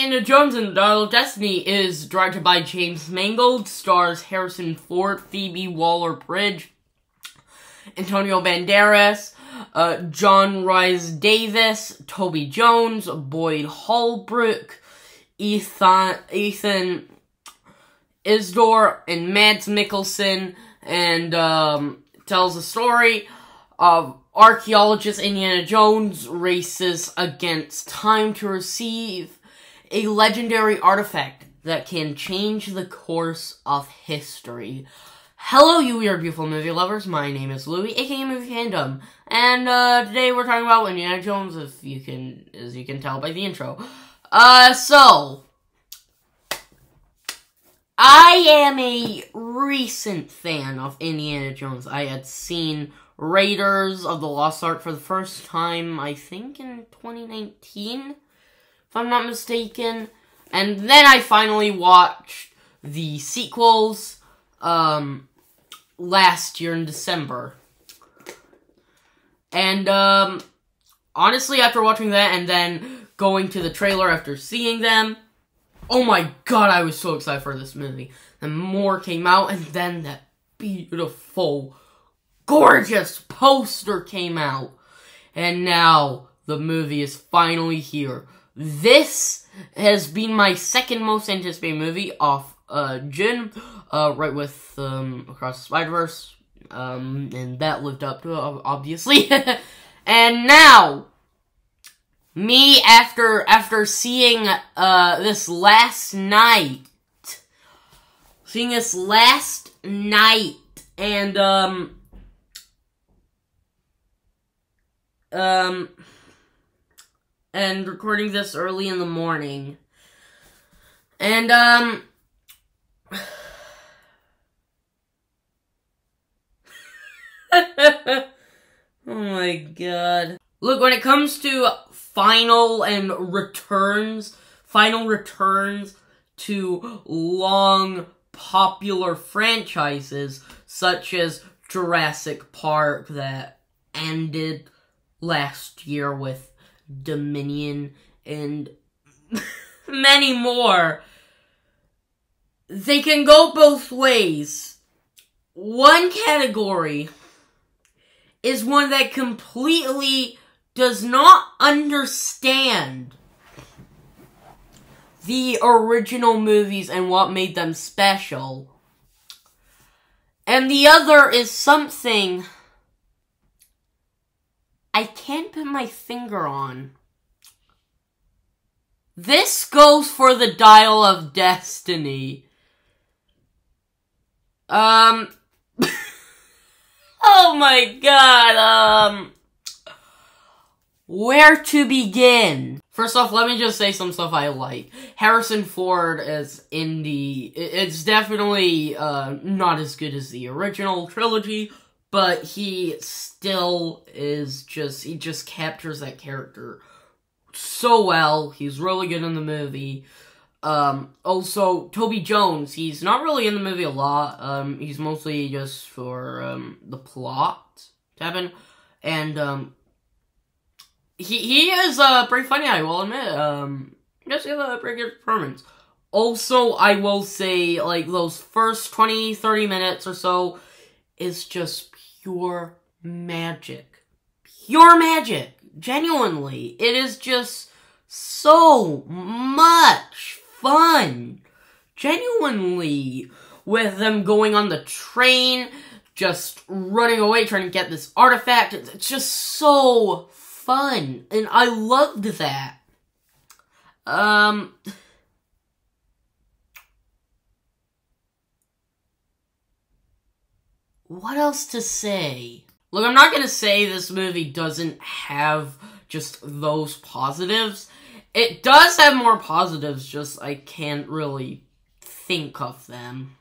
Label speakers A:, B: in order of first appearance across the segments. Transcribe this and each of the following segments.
A: Indiana Jones and the Dial of Destiny is directed by James Mangold, stars Harrison Ford, Phoebe Waller-Bridge, Antonio Banderas, John Rhys-Davies, Toby Jones, Boyd Holbrook, Ethan Isdor, and Mads Mikkelsen, and tells the story of archaeologist Indiana Jones races against time to receive a legendary artifact that can change the course of history. Hello, you weird, beautiful movie lovers. My name is Louie, aka Movie Fandom, and today we're talking about Indiana Jones, as you can tell by the intro. So I am a recent fan of Indiana Jones. I had seen Raiders of the Lost Ark for the first time, I think in 2019, if I'm not mistaken. And then I finally watched the sequels, last year in December. And, honestly, after watching that and then going to the trailer after seeing them, oh my god, I was so excited for this movie. Then more came out, and then that beautiful, gorgeous poster came out. And now, the movie is finally here. This has been my second most anticipated movie off June, right with Across the Spider-Verse, and that lived up to it, obviously. And now, me, after seeing this last night, and recording this early in the morning, and oh my god. Look, when it comes to final returns to long, popular franchises, such as Jurassic Park that ended last year with Dominion, and many more, they can go both ways. One category is one that completely does not understand the original movies and what made them special. And the other is something I can't put my finger on. This goes for the Dial of Destiny. Oh my god, where to begin? First off, let me just say some stuff I like. Harrison Ford as Indy, it's definitely, not as good as the original trilogy, but he still is he just captures that character so well. He's really good in the movie. Also, Toby Jones, he's not really in the movie a lot. He's mostly just for, the plot to happen. And, he is, pretty funny, I will admit. He does have a pretty good performance. Also, I will say, like, those first 20-30 minutes or so is just pure magic. Pure magic. Genuinely. It is just so much fun. Genuinely. With them going on the train, just running away, trying to get this artifact. It's just so fun. And I loved that. What else to say? Look, I'm not gonna say this movie doesn't have just those positives. It does have more positives, just I can't really think of them.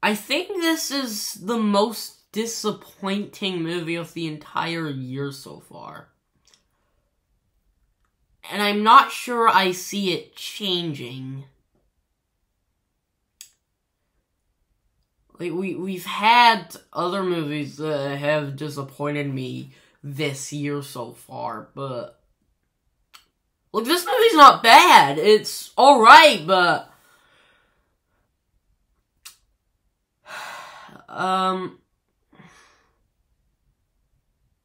A: I think this is the most disappointing movie of the entire year so far. And I'm not sure I see it changing. Like, we've had other movies that have disappointed me this year so far, but Look, this movie's not bad. It's alright, but...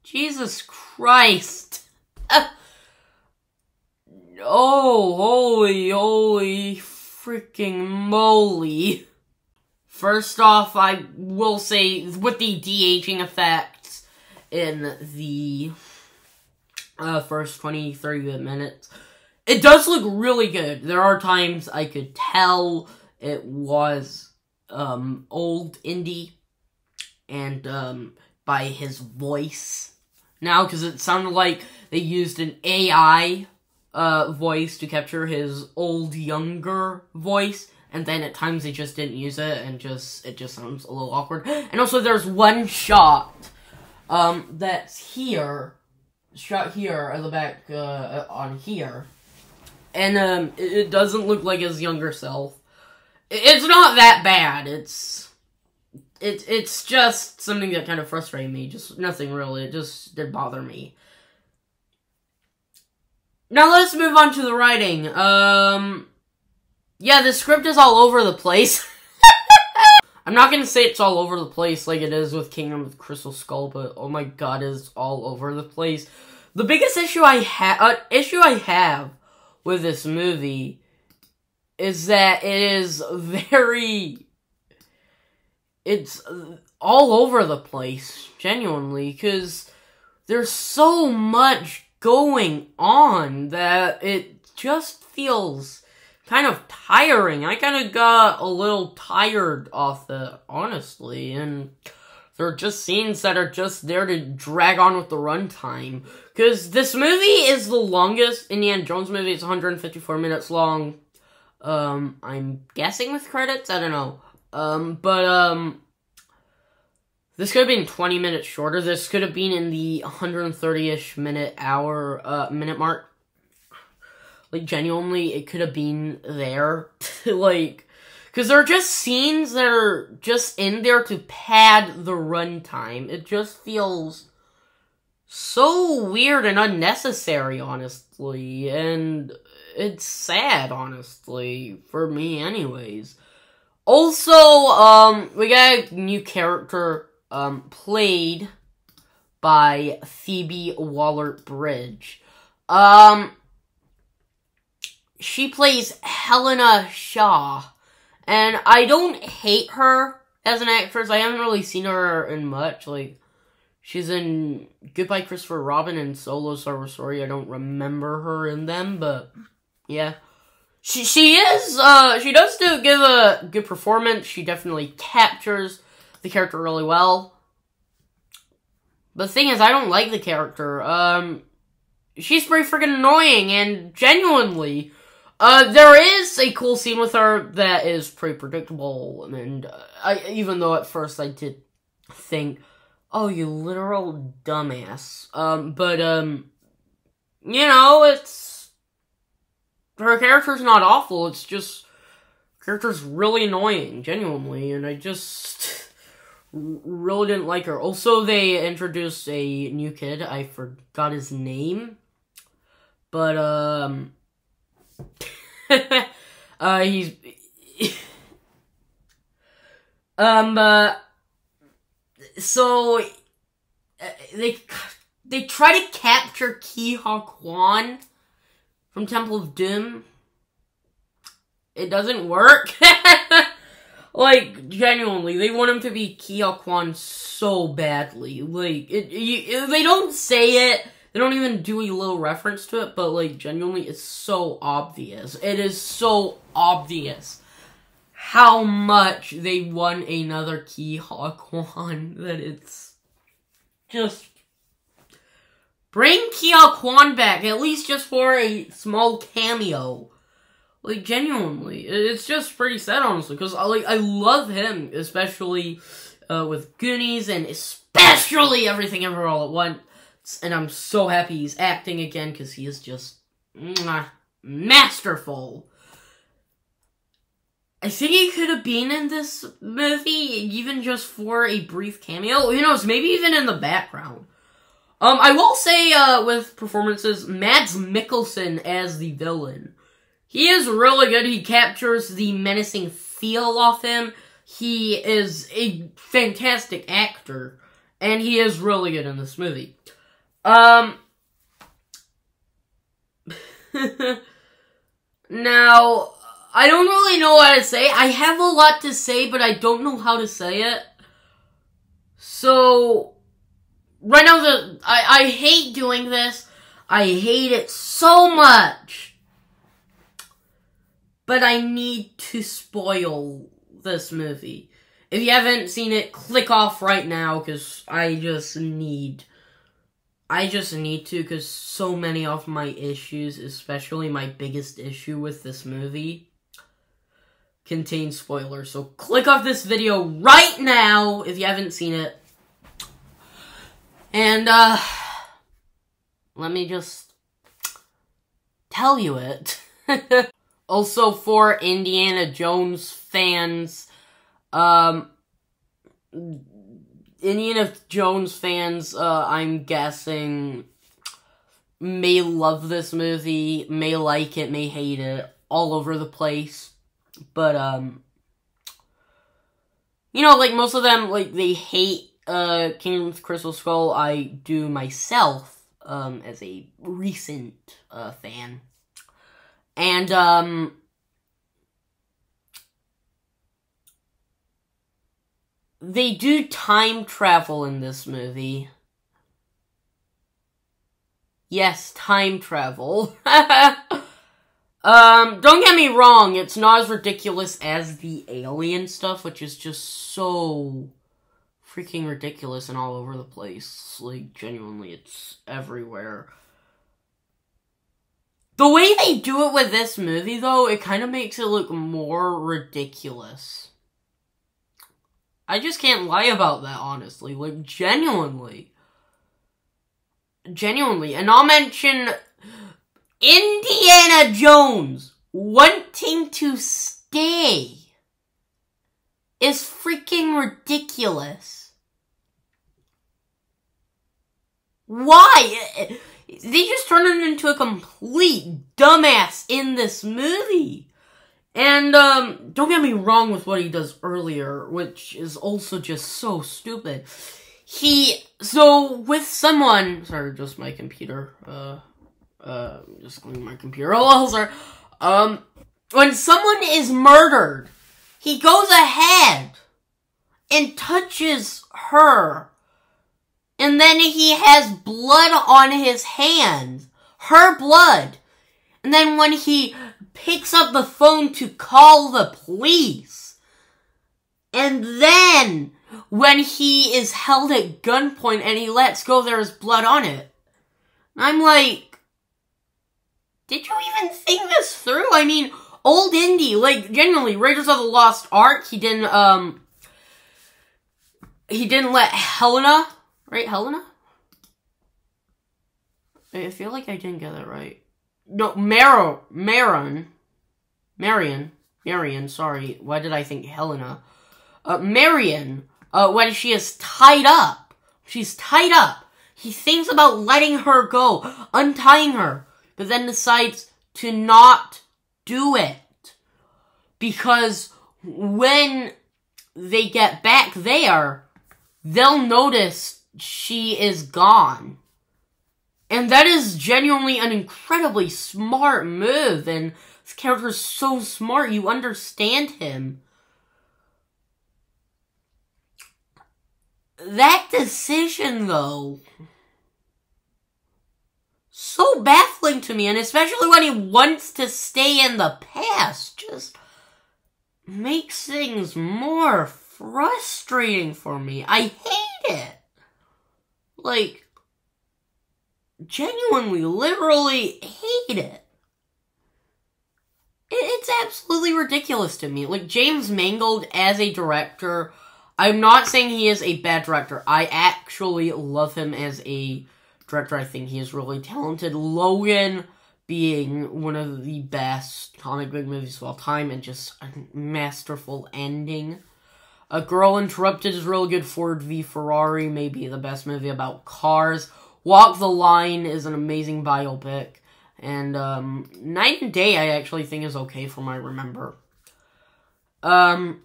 A: Jesus Christ. Oh, holy freaking moly. First off, I will say, with the de-aging effects in the first 20-30 minutes, it does look really good. There are times I could tell it was old Indy, and by his voice now, because it sounded like they used an AI voice to capture his old, younger voice, and then at times they just didn't use it, and it just sounds a little awkward. And also, there's one shot that's shot here at the back on here, and it doesn't look like his younger self. It's not that bad. It's just something that kind of frustrated me. Just nothing really. It just did bother me. Now let's move on to the writing. Yeah, the script is all over the place. I'm not gonna say it's all over the place like it is with Kingdom of the Crystal Skull, but oh my god, it's all over the place. The biggest issue I have with this movie is that it's all over the place, genuinely, because there's so much going on that it just feels kind of tiring. I kind of got a little tired off it, honestly, and there are just scenes that are just there to drag on with the runtime, because this movie is the longest Indiana Jones movie. It's 154 minutes long. I'm guessing with credits? I don't know. This could have been 20 minutes shorter. This could have been in the 130-ish minute mark. Like, genuinely, it could have been there. Like, because there are just scenes that are just in there to pad the runtime. It just feels so weird and unnecessary, honestly. And it's sad, honestly, for me anyways. Also, we got a new character, played by Phoebe Waller-Bridge. She plays Helena Shaw, and I don't hate her as an actress. I haven't really seen her in much. Like, she's in Goodbye Christopher Robin and Solo Star Wars Story. I don't remember her in them, but yeah. She does give a good performance. She definitely captures the character really well. But the thing is, I don't like the character. She's pretty freaking annoying, and genuinely, there is a cool scene with her that is pretty predictable, and even though at first I did think, oh, you literal dumbass. You know, her character's not awful, it's just, character's really annoying, genuinely, and I just really didn't like her. Also, they introduced a new kid, I forgot his name, but, so, they try to capture Ki-Ha Kwan from Temple of Doom. It doesn't work. Like, genuinely, they want him to be Ki-Ha Kwan so badly. Like, they don't say it, they don't even do a little reference to it, but, like, genuinely, it's so obvious. It is so obvious how much they want another Ki-Ha Kwan that it's just... Bring Ki-Ha Kwan back, at least just for a small cameo. Like, genuinely. It's just pretty sad, honestly, because, I love him, especially with Goonies, and especially Everything Everywhere All at Once. And I'm so happy he's acting again, because he is just masterful. I think he could have been in this movie, even just for a brief cameo. Who knows, maybe even in the background. I will say, with performances, Mads Mikkelsen as the villain. He is really good. He captures the menacing feel of him. He is a fantastic actor. And he is really good in this movie. Now, I don't really know what to say. I have a lot to say, but I don't know how to say it. So, right now, I hate doing this. I hate it so much. But I need to spoil this movie. If you haven't seen it, click off right now, because I just need to, because so many of my issues, especially my biggest issue with this movie, contain spoilers. So click off this video right now if you haven't seen it. And, let me just tell you it. Also, for Indiana Jones fans, Indiana Jones fans, I'm guessing, may love this movie, may like it, may hate it, all over the place. But, you know, like, most of them, like, they hate, Kingdom of the Crystal Skull. I do myself, as a recent, fan. And, they do time travel in this movie. Yes, time travel. Don't get me wrong, it's not as ridiculous as the alien stuff, which is just so freaking ridiculous and all over the place. Like, genuinely, it's everywhere. The way they do it with this movie, though, it kind of makes it look more ridiculous. I just can't lie about that, honestly. Like, genuinely. Genuinely. And I'll mention Indiana Jones wanting to stay is freaking ridiculous. Why? They just turned him into a complete dumbass in this movie. And, don't get me wrong with what he does earlier, which is also just so stupid. So, with someone, sorry, just my computer, just cleaning my computer, oh, sorry, when someone is murdered, he goes ahead and touches her, and then he has blood on his hands, her blood, and then when he picks up the phone to call the police, and then when he is held at gunpoint and he lets go, there is blood on it. I'm like, did you even think this through? I mean, old Indy, like, genuinely, Raiders of the Lost Ark, he didn't let Helena, right, Helena? I feel like I didn't get that right. No, Marion, sorry, why did I think Helena? Marion, when she is tied up, she's tied up, he thinks about letting her go, untying her, but then decides to not do it. Because when they get back there, they'll notice she is gone. And that is genuinely an incredibly smart move, and this character is so smart, you understand him. That decision, though, so baffling to me, and especially when he wants to stay in the past, just makes things more frustrating for me. I hate it. Like, genuinely, literally hate it. It's absolutely ridiculous to me. Like, James Mangold as a director, I'm not saying he is a bad director. I actually love him as a director. I think he is really talented. Logan being one of the best comic book movies of all time, and just a masterful ending. A Girl Interrupted is really good. Ford v Ferrari may be the best movie about cars. Walk the Line is an amazing biopic. And, Night and Day I actually think is okay from what I remember. But,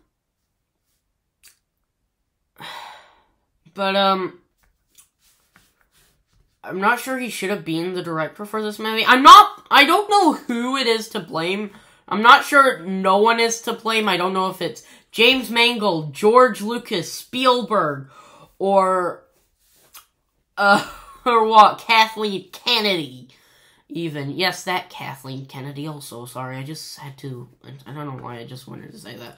A: I'm not sure he should have been the director for this movie. I don't know who it is to blame. I'm not sure no one is to blame. I don't know if it's James Mangold, George Lucas, Spielberg, or what, Kathleen Kennedy, even. Yes, that Kathleen Kennedy also, sorry, I just had to, I don't know why I just wanted to say that.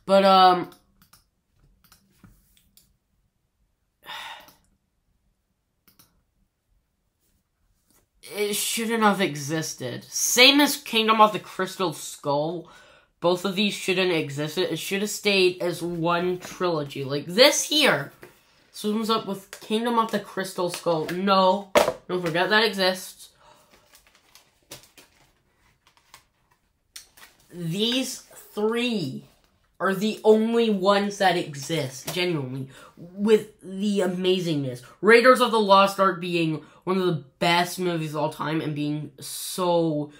A: But, it shouldn't have existed. Same as Kingdom of the Crystal Skull. Both of these shouldn't exist. It should have stayed as one trilogy. Like this here. Swims up with Kingdom of the Crystal Skull. No. Don't forget that exists. These three are the only ones that exist, genuinely, with the amazingness. Raiders of the Lost Ark being one of the best movies of all time and being so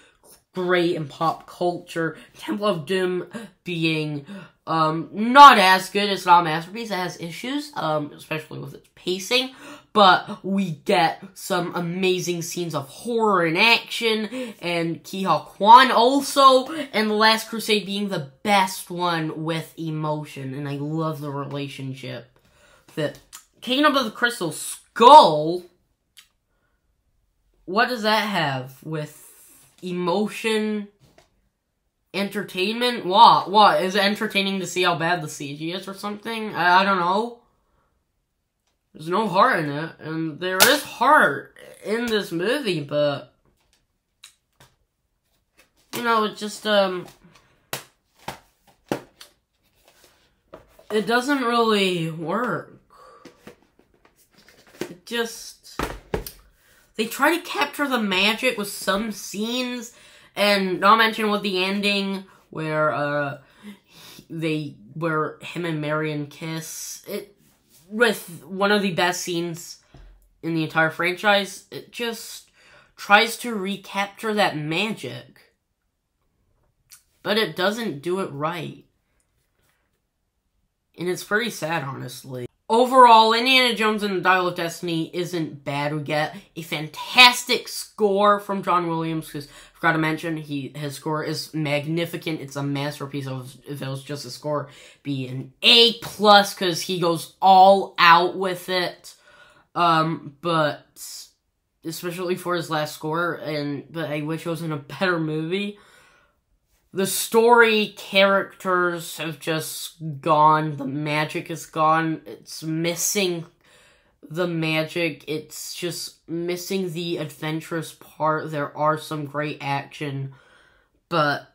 A: great in pop culture. Temple of Doom being not as good. It's not a masterpiece. It has issues, especially with its pacing. But we get some amazing scenes of horror and action, and Ke Huy Quan also, and The Last Crusade being the best one with emotion, and I love the relationship. The Kingdom of the Crystal Skull, what does that have with emotion, entertainment? What? Is it entertaining to see how bad the CG is or something? I don't know. There's no heart in it, and there is heart in this movie, but, you know, it just, it doesn't really work. It just, they try to capture the magic with some scenes, and not mention with the ending, where, where him and Marion kiss, with one of the best scenes in the entire franchise, it just tries to recapture that magic. But it doesn't do it right. And it's pretty sad, honestly. Overall, Indiana Jones and the Dial of Destiny isn't bad. We get a fantastic score from John Williams, because I forgot to mention, his score is magnificent. It's a masterpiece. If it was just a score, be an A+, because he goes all out with it. But especially for his last score, but I wish it was in a better movie. The story, characters have just gone. The magic is gone. It's missing the magic. It's just missing the adventurous part. There are some great action, but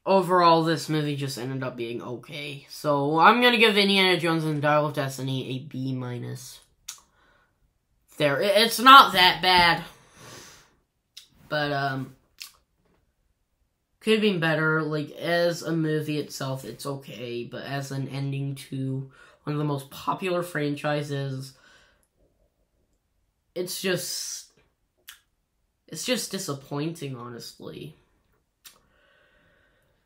A: overall, this movie just ended up being okay. So I'm gonna give Indiana Jones and the Dial of Destiny a B-. There, it's not that bad, but could have been better. Like, as a movie itself, it's okay, but as an ending to one of the most popular franchises, it's just disappointing, honestly.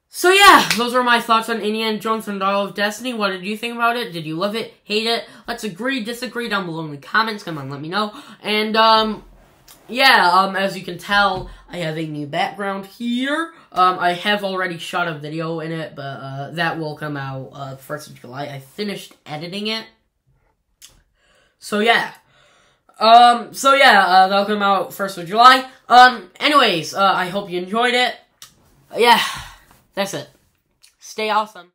A: So yeah, those are my thoughts on Indiana Jones and the Dial of Destiny. What did you think about it? Did you love it? Hate it? Let's agree, disagree down below in the comments. Come on, let me know. And, yeah, as you can tell, I have a new background here. I have already shot a video in it, but, that will come out, 1st of July. I finished editing it. So yeah. That'll come out 1st of July. Anyways, I hope you enjoyed it. Yeah, that's it. Stay awesome.